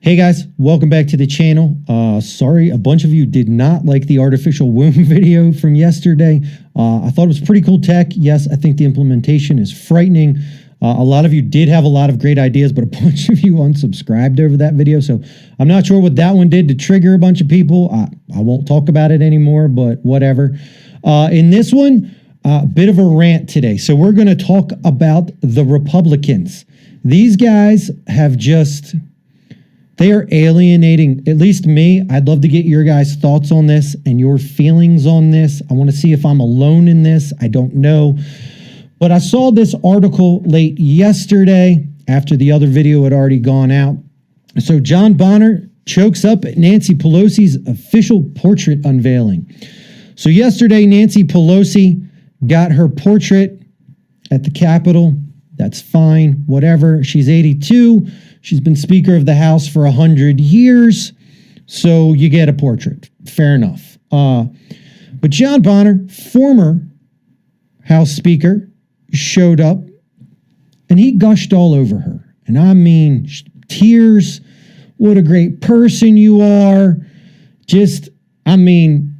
Hey guys, welcome back to the channel. Sorry, a bunch of you did not like the artificial womb video from yesterday. I thought it was pretty cool tech. Yes, I think the implementation is frightening. A lot of you did have a lot of great ideas, but a bunch of you unsubscribed over that video. So I'm not sure what that one did to trigger a bunch of people. I won't talk about it anymore, but whatever. In this one, a bit of a rant today. So we're going to talk about the Republicans. These guys have just... They are alienating, at least me. I'd love to get your guys' thoughts on this and your feelings on this. I want to see if I'm alone in this. I don't know. But I saw this article late yesterday after the other video had already gone out. So John Bonner chokes up at Nancy Pelosi's official portrait unveiling. So yesterday, Nancy Pelosi got her portrait at the Capitol. That's fine, whatever. She's 82. She's been Speaker of the House for 100 years, so you get a portrait. Fair enough. But John Bonner, former House Speaker, showed up, and he gushed all over her. And I mean, tears, what a great person you are. Just, I mean,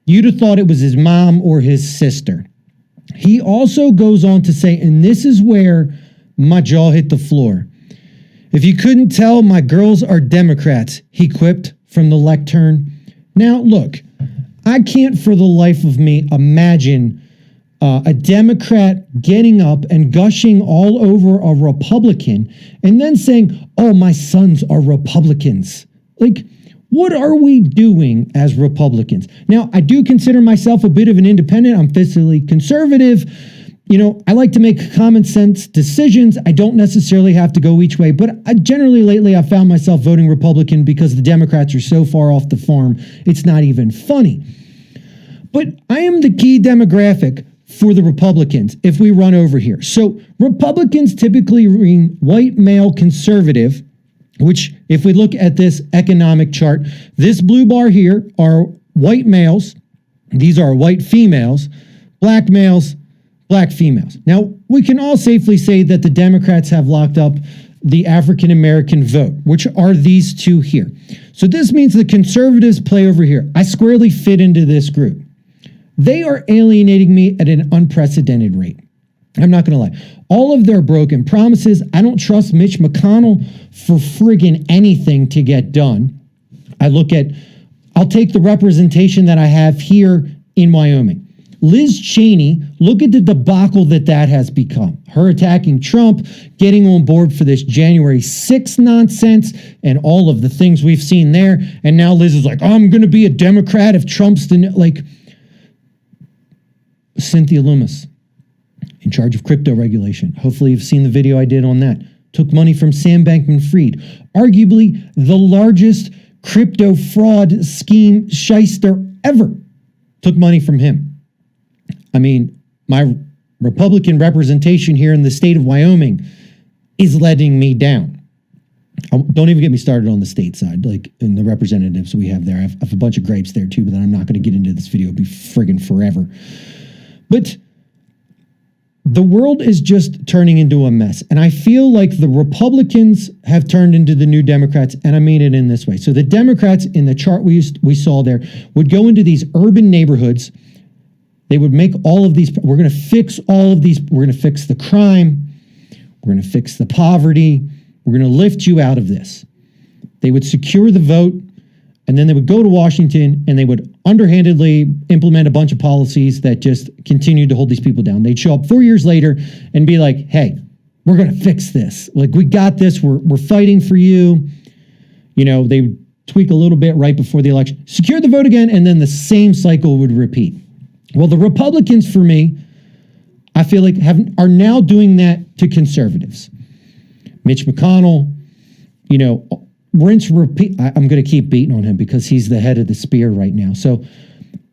you'd have thought it was his mom or his sister. He also goes on to say, and this is where my jaw hit the floor. If you couldn't tell, my girls are Democrats, he quipped from the lectern. Now, look, I can't for the life of me imagine a Democrat getting up and gushing all over a Republican and then saying, oh, my sons are Republicans. Like, what are we doing as Republicans? Now, I do consider myself a bit of an independent. I'm fiscally conservative. You know, I like to make common sense decisions. I don't necessarily have to go each way, but generally lately I found myself voting Republican because the Democrats are so far off the farm, it's not even funny. But I am the key demographic for the Republicans if we run over here. So Republicans typically mean white male conservative, which if we look at this economic chart, this blue bar here are white males. These are white females, black males, black females. Now, we can all safely say that the Democrats have locked up the African-American vote, which are these two here. So this means the conservatives play over here. I squarely fit into this group. They are alienating me at an unprecedented rate. I'm not going to lie. All of their broken promises, I don't trust Mitch McConnell for friggin' anything to get done. I'll take the representation that I have here in Wyoming. Liz Cheney, look at the debacle that has become. Her attacking Trump, getting on board for this January 6th nonsense, and all of the things we've seen there. And now Liz is like, oh, I'm going to be a Democrat if Trump's the... Like, Cynthia Lummis, in charge of crypto regulation. Hopefully you've seen the video I did on that. Took money from Sam Bankman-Fried, arguably the largest crypto fraud scheme shyster ever. Took money from him. I mean, my Republican representation here in the state of Wyoming is letting me down. Don't even get me started on the state side, like in the representatives we have there. I have a bunch of gripes there too, but then I'm not going to get into this video. It'll be friggin' forever. But the world is just turning into a mess. And I feel like the Republicans have turned into the new Democrats, and I mean it in this way. So the Democrats in the chart we saw there would go into these urban neighborhoods. They would make all of these, we're going to fix all of these, we're going to fix the crime, we're going to fix the poverty, we're going to lift you out of this. They would secure the vote, and then they would go to Washington and they would underhandedly implement a bunch of policies that just continued to hold these people down. They'd show up 4 years later and be like, hey, we're going to fix this. Like, we got this, we're fighting for you. You know, they would tweak a little bit right before the election, secure the vote again, and then the same cycle would repeat. Well, the Republicans, for me, I feel like are now doing that to conservatives. Mitch McConnell, you know, rinse, repeat. I'm going to keep beating on him because he's the head of the spear right now. So,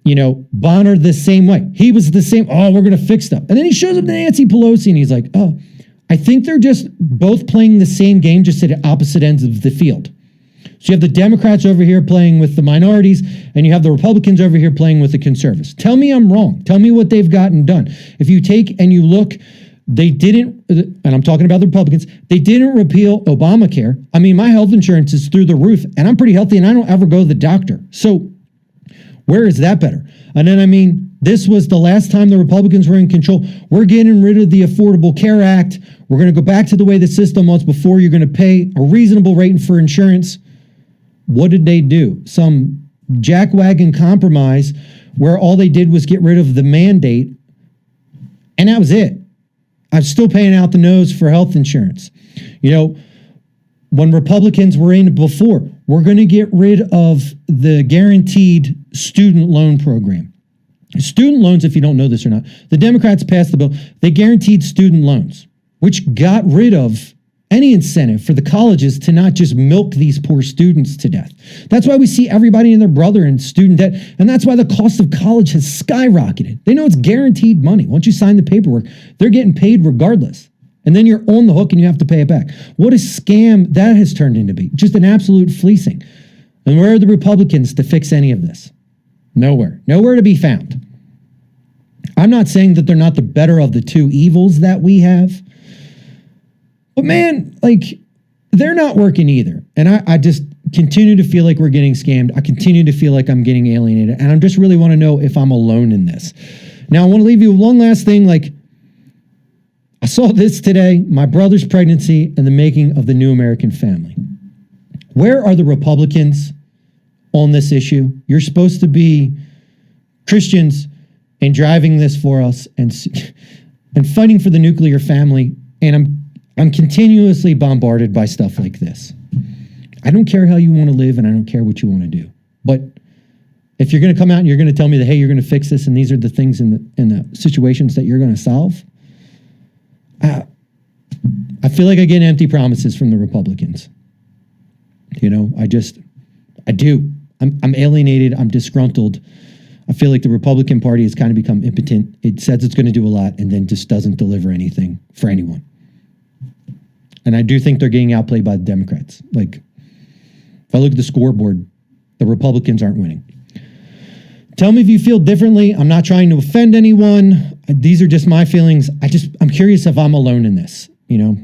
you know, Bonner the same way. He was the same, oh, we're going to fix stuff. And then he shows up to Nancy Pelosi and he's like, oh, I think they're just both playing the same game, just at opposite ends of the field. So you have the Democrats over here playing with the minorities, and you have the Republicans over here playing with the conservatives. Tell me I'm wrong. Tell me what they've gotten done. If you take and you look They didn't, and I'm talking about the Republicans, they didn't repeal Obamacare. I mean, my health insurance is through the roof, and I'm pretty healthy, and I don't ever go to the doctor. So where is that better? And then, I mean, this was the last time the Republicans were in control. We're getting rid of the Affordable Care Act. We're going to go back to the way the system was before. You're going to pay a reasonable rate for insurance. What did they do? Some jackwagon compromise where all they did was get rid of the mandate, and that was it. I'm still paying out the nose for health insurance. You know, when Republicans were in before, we're going to get rid of the guaranteed student loan program. Student loans, if you don't know this or not, the Democrats passed the bill. They guaranteed student loans, which got rid of any incentive for the colleges to not just milk these poor students to death. That's why we see everybody and their brother in student debt. And that's why the cost of college has skyrocketed. They know it's guaranteed money. Once you sign the paperwork, they're getting paid regardless. And then you're on the hook and you have to pay it back. What a scam that has turned into be. Just an absolute fleecing. And where are the Republicans to fix any of this? Nowhere. Nowhere to be found. I'm not saying that they're not the better of the two evils that we have. But man, like, they're not working either. And I just continue to feel like we're getting scammed. I continue to feel like I'm getting alienated. And I just really want to know if I'm alone in this. Now, I want to leave you with one last thing. Like, I saw this today, my brother's pregnancy and the making of the new American family. Where are the Republicans on this issue? You're supposed to be Christians and driving this for us and fighting for the nuclear family. And I'm continuously bombarded by stuff like this. I don't care how you want to live, and I don't care what you want to do. But if you're going to come out and you're going to tell me that, hey, you're going to fix this, and these are the things in the situations that you're going to solve, I feel like I get empty promises from the Republicans. You know, I do. I'm alienated. I'm disgruntled. I feel like the Republican Party has kind of become impotent. It says it's going to do a lot and then just doesn't deliver anything for anyone. And I do think they're getting outplayed by the Democrats. Like, if I look at the scoreboard, the Republicans aren't winning. Tell me if you feel differently. I'm not trying to offend anyone. These are just my feelings. I'm curious if I'm alone in this. You know,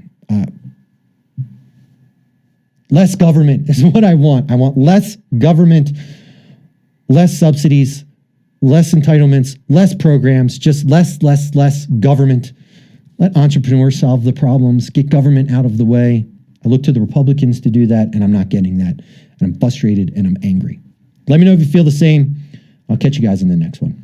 less government is what I want. I want less government, less subsidies, less entitlements, less programs, just less government. Let entrepreneurs solve the problems, get government out of the way. I look to the Republicans to do that, and I'm not getting that. And I'm frustrated and I'm angry. Let me know if you feel the same. I'll catch you guys in the next one.